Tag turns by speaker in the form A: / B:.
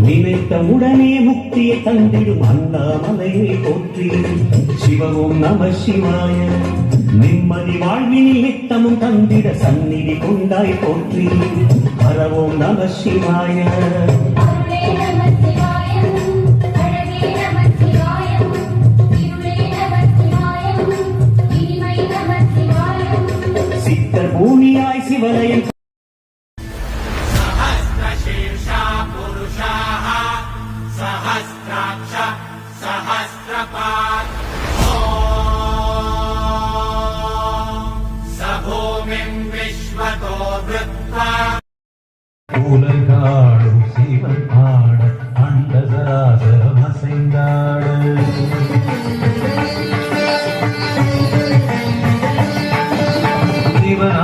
A: நினைத்த உடனே முக்தியை தந்திடும் அண்ணாமலையை போற்றி சிவவும் நம சிவாய நிம்மதி வாழ்வினில் நித்தமும் தந்திட சந்நிதி கொண்டாய் போற்றி ஹரவோம் நம சிவாய சித்தர் பூமியாய் சிவலயம்
B: உலகாடும் சிவன் ஆட அண்டசராசரம் அசைந்தாடு சிவன்